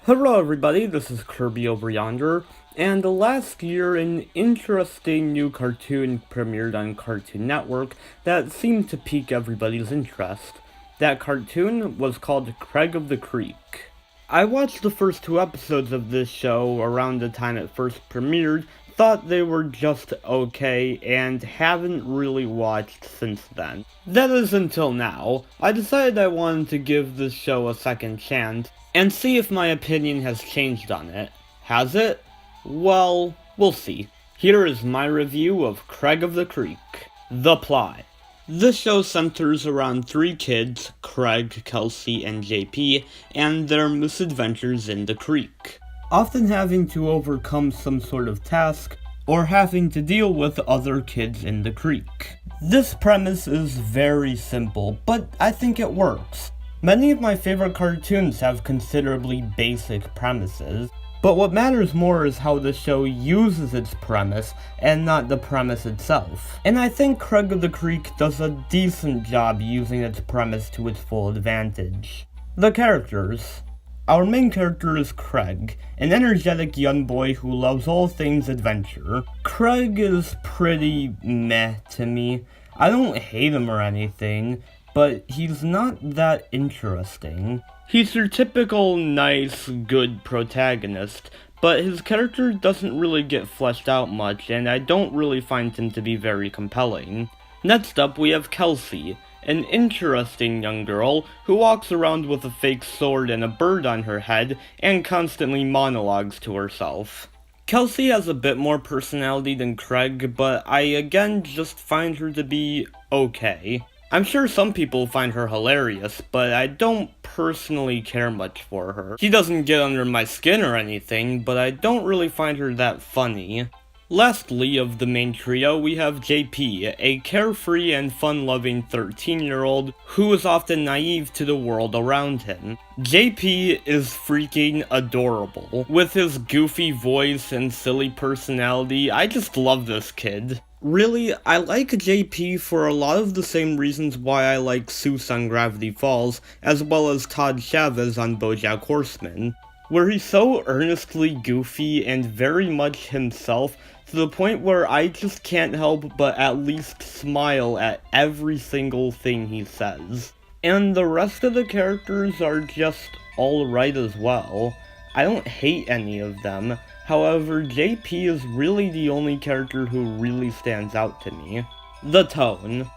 Hello everybody, this is Kirby Over Yonder, and last year an interesting new cartoon premiered on Cartoon Network that seemed to pique everybody's interest. That cartoon was called Craig of the Creek. I watched the first two episodes of this show around the time it first premiered, thought they were just okay, and haven't really watched since then. That is until now. I decided I wanted to give this show a second chance, and see if my opinion has changed on it. Has it? Well, we'll see. Here is my review of Craig of the Creek. The plot. This show centers around three kids, Craig, Kelsey, and JP, and their misadventures in the creek. Often having to overcome some sort of task, or having to deal with other kids in the creek. This premise is very simple, but I think it works. Many of my favorite cartoons have considerably basic premises, but what matters more is how the show uses its premise and not the premise itself. And I think Craig of the Creek does a decent job using its premise to its full advantage. The characters. Our main character is Craig, an energetic young boy who loves all things adventure. Craig is pretty meh to me. I don't hate him or anything, but he's not that interesting. He's your typical nice, good protagonist, but his character doesn't really get fleshed out much, and I don't really find him to be very compelling. Next up, we have Kelsey, an interesting young girl who walks around with a fake sword and a bird on her head and constantly monologues to herself. Kelsey has a bit more personality than Craig, but I again just find her to be okay. I'm sure some people find her hilarious, but I don't personally care much for her. She doesn't get under my skin or anything, but I don't really find her that funny. Lastly, of the main trio, we have JP, a carefree and fun-loving 13-year-old who is often naive to the world around him. JP is freaking adorable. With his goofy voice and silly personality, I just love this kid. Really, I like JP for a lot of the same reasons why I like Seuss on Gravity Falls, as well as Todd Chavez on BoJack Horseman, where he's so earnestly goofy and very much himself to the point where I just can't help but at least smile at every single thing he says. And the rest of the characters are just alright as well. I don't hate any of them. However, JP is really the only character who really stands out to me. The tone.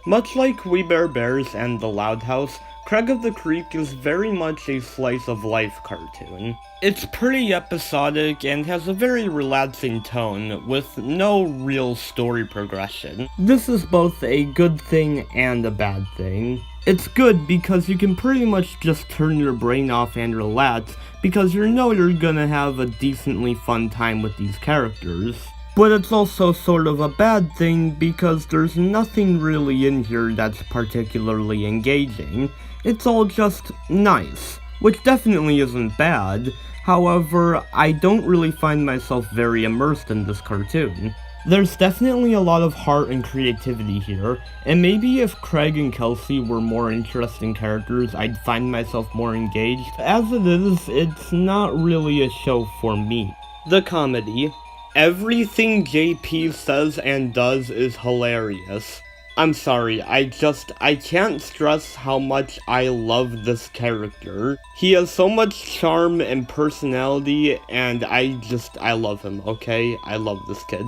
Much like We Bare Bears and The Loud House, Craig of the Creek is very much a slice-of-life cartoon. It's pretty episodic and has a very relaxing tone, with no real story progression. This is both a good thing and a bad thing. It's good because you can pretty much just turn your brain off and relax, because you know you're gonna have a decently fun time with these characters. But it's also sort of a bad thing because there's nothing really in here that's particularly engaging. It's all just nice, which definitely isn't bad. However, I don't really find myself very immersed in this cartoon. There's definitely a lot of heart and creativity here, and maybe if Craig and Kelsey were more interesting characters, I'd find myself more engaged. As it is, it's not really a show for me. The comedy. Everything JP says and does is hilarious. I'm sorry, I can't stress how much I love this character. He has so much charm and personality, and I love him, okay? I love this kid.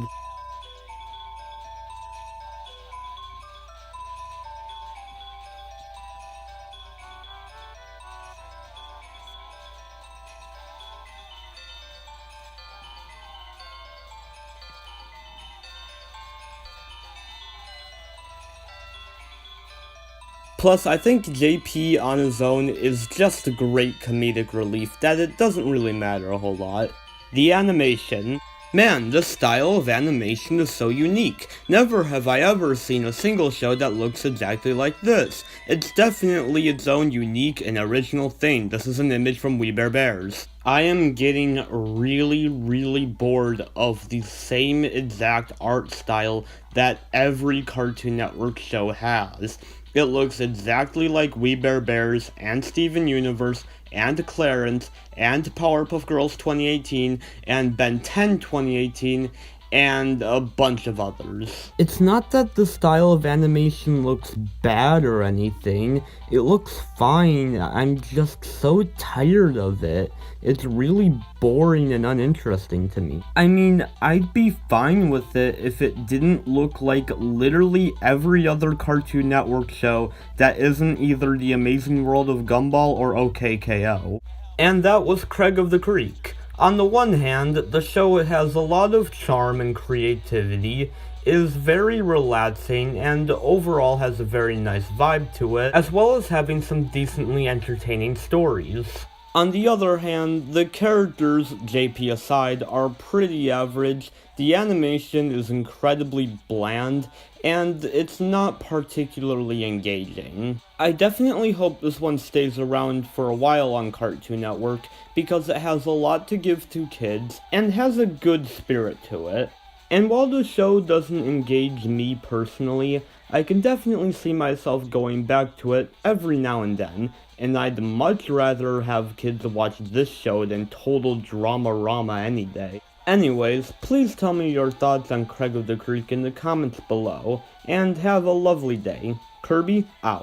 Plus, I think JP on his own is just a great comedic relief that it doesn't really matter a whole lot. The animation. Man, this style of animation is so unique. Never have I ever seen a single show that looks exactly like this. It's definitely its own unique and original thing. This is an image from We Bare Bears. I am getting really bored of the same exact art style that every Cartoon Network show has. It looks exactly like We Bare Bears and Steven Universe and Clarence, and Powerpuff Girls 2018, and Ben 10 2018, and a bunch of others. It's not that the style of animation looks bad or anything. It looks fine. I'm just so tired of it. It's really boring and uninteresting to me. I mean, I'd be fine with it if it didn't look like literally every other Cartoon Network show that isn't either The Amazing World of Gumball or OKKO. And that was Craig of the Creek. On the one hand, the show has a lot of charm and creativity, is very relaxing, and overall has a very nice vibe to it, as well as having some decently entertaining stories. On the other hand, the characters, JP aside, are pretty average, the animation is incredibly bland, and it's not particularly engaging. I definitely hope this one stays around for a while on Cartoon Network, because it has a lot to give to kids, and has a good spirit to it. And while the show doesn't engage me personally, I can definitely see myself going back to it every now and then, and I'd much rather have kids watch this show than total drama-rama any day. Anyways, please tell me your thoughts on Craig of the Creek in the comments below, and have a lovely day. Kirby, out.